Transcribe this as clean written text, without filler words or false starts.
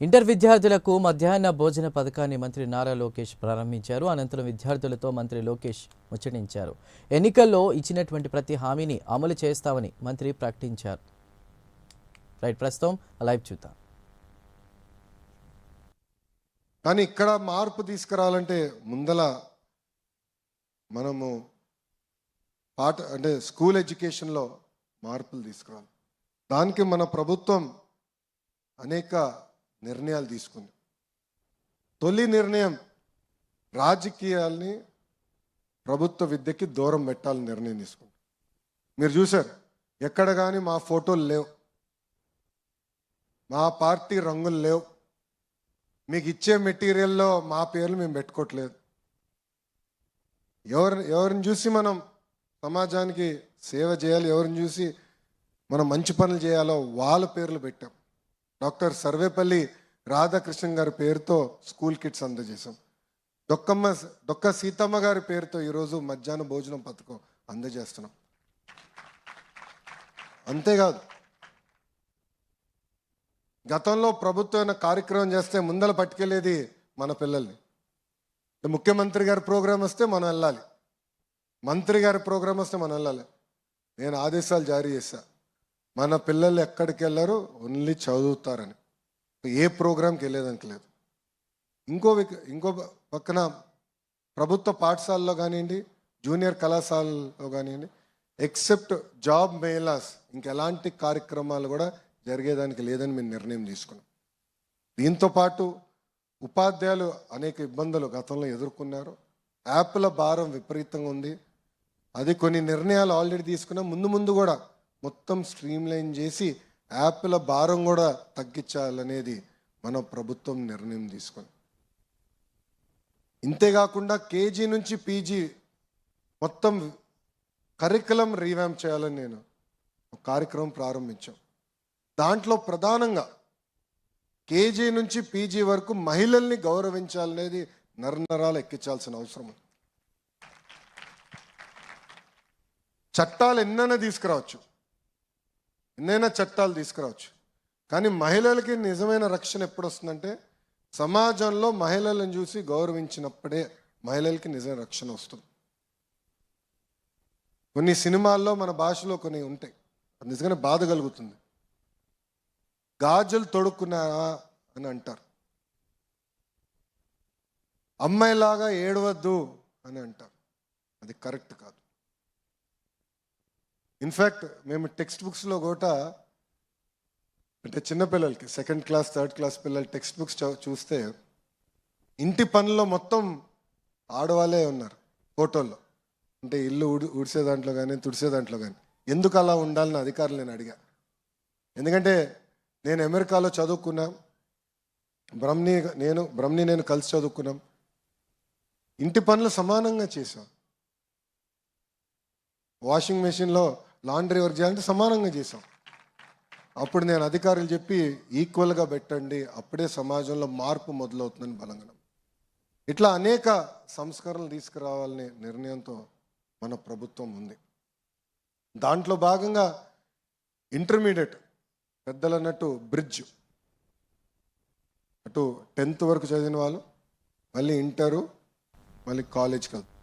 Inter విద్యార్థులకు మధ్యాహ్న భోజన పథకాన్ని మంత్రి నారా లోకేష్ ప్రారంభించారు. అనంతరం విద్యార్థులతో మంత్రి లోకేష్ ముచ్చటించారు. ఎన్నికల్లో ఇచ్చినటువంటి ప్రతి హామీని అమలు చేస్తామని మంత్రి ప్రకటించారు. ప్రస్తుతం లైవ్ చూద్దాం. కానీ ఇక్కడ మార్పు తీసుకురావాలంటే ముందల మనము స్కూల్ ఎడ్యుకేషన్లో మార్పులు తీసుకురావాలి. దానికి మన ప్రభుత్వం అనేక నిర్ణయాలు తీసుకుంది. తొలి నిర్ణయం రాజకీయాల్ని ప్రభుత్వ విద్యకి దూరం పెట్టాలని నిర్ణయం తీసుకుంది. మీరు చూశారు, ఎక్కడ కానీ మా ఫోటోలు లేవు, మా పార్టీ రంగులు లేవు, మీకు ఇచ్చే మెటీరియల్లో మా పేర్లు మేము పెట్టుకోవట్లేదు. ఎవరిని చూసి మనం సమాజానికి సేవ చేయాలి, ఎవరిని చూసి మనం మంచి పనులు చేయాలో వాళ్ళ పేర్లు పెట్టాం. డాక్టర్ సర్వేపల్లి రాధాకృష్ణన్ గారి పేరుతో స్కూల్ కిట్స్ అందజేశాం. డొక్క సీతమ్మ గారి పేరుతో ఈరోజు మధ్యాహ్న భోజనం పథకం అందజేస్తున్నాం. అంతేకాదు, గతంలో ప్రభుత్వం కార్యక్రమం చేస్తే ముందల పట్టుకెళ్ళేది మన పిల్లల్ని. ముఖ్యమంత్రి గారి ప్రోగ్రాం వస్తే మనం వెళ్ళాలి, మంత్రి గారి ప్రోగ్రాం వస్తే మనం వెళ్ళాలి. నేను ఆదేశాలు జారీ చేశా, మన పిల్లలు ఎక్కడికి వెళ్ళారు, ఓన్లీ చదువుతారని. ఏ ప్రోగ్రాంకి వెళ్ళేదానికి లేదు. ఇంకో పక్కన ప్రభుత్వ పాఠశాలలో కానివ్వండి, జూనియర్ కళాశాలలో కానివ్వండి, ఎక్సెప్ట్ జాబ్ మేళాస్ ఇంకెలాంటి కార్యక్రమాలు కూడా జరిగేదానికి లేదని మేము నిర్ణయం తీసుకున్నాం. దీంతోపాటు ఉపాధ్యాయులు అనేక ఇబ్బందులు గతంలో ఎదుర్కొన్నారు. యాప్ల భారం విపరీతంగా ఉంది. అది కొన్ని నిర్ణయాలు ఆల్రెడీ తీసుకున్నాం. ముందు కూడా మొత్తం స్ట్రీమ్లైన్ చేసి యాప్ల భారం కూడా తగ్గించాలనేది మన ప్రభుత్వం నిర్ణయం తీసుకుంది. ఇంతేకాకుండా కేజీ నుంచి పీజీ మొత్తం కరికులం రీవ్యాంప్ చేయాలని నేను ఒక కార్యక్రమం ప్రారంభించాం. దాంట్లో ప్రధానంగా కేజీ నుంచి పీజీ వరకు మహిళల్ని గౌరవించాలనేది నరనరాలు ఎక్కించాల్సిన అవసరం ఉంది. చట్టాలు ఎన్నైనా చట్టాలు తీసుకురావచ్చు, కానీ మహిళలకి నిజమైన రక్షణ ఎప్పుడు వస్తుందంటే సమాజంలో మహిళలను చూసి గౌరవించినప్పుడే మహిళలకి నిజమైన రక్షణ వస్తుంది. కొన్ని సినిమాల్లో మన భాషలో కొన్ని ఉంటాయి, అది నిజంగానే బాధ కలుగుతుంది. గాజులు తొడుక్కున్నారా అని అంటారు, అమ్మాయిలాగా ఏడవద్దు అని అంటారు. అది కరెక్ట్ కాదు. ఇన్ఫ్యాక్ట్ మేము టెక్స్ట్ బుక్స్లో కూడా అంటే చిన్నపిల్లలకి 2nd క్లాస్ 3rd క్లాస్ పిల్లలు టెక్స్ట్ బుక్స్ చూస్తే ఇంటి పనుల్లో మొత్తం ఆడవాళ్ళే ఉన్నారు ఫోటోల్లో. అంటే ఇల్లు ఊడ్చే దాంట్లో కానీ తుడిసే దాంట్లో కానీ. ఎందుకు అలా ఉండాలని అధికారులు నేను అడిగా. ఎందుకంటే నేను అమెరికాలో చదువుకున్నా, బ్రహ్మని నేను కలిసి చదువుకున్నాం. ఇంటి పనులు సమానంగా చేసాం. వాషింగ్ మెషిన్లో లాండ్రీ వర్క్ చేయాలంటే సమానంగా చేసాం. అప్పుడు నేను అధికారులు చెప్పి ఈక్వల్గా పెట్టండి, అప్పుడే సమాజంలో మార్పు మొదలవుతుందని బలంగా. ఇట్లా అనేక సంస్కరణలు తీసుకురావాలనే నిర్ణయంతో మన ప్రభుత్వం ఉంది. దాంట్లో భాగంగా ఇంటర్మీడియట్ పెద్దలు అన్నట్టు బ్రిడ్జ్, అటు 10th వరకు చదివిన వాళ్ళు మళ్ళీ ఇంటరు, మళ్ళీ కాలేజ్కి వెళ్తారు.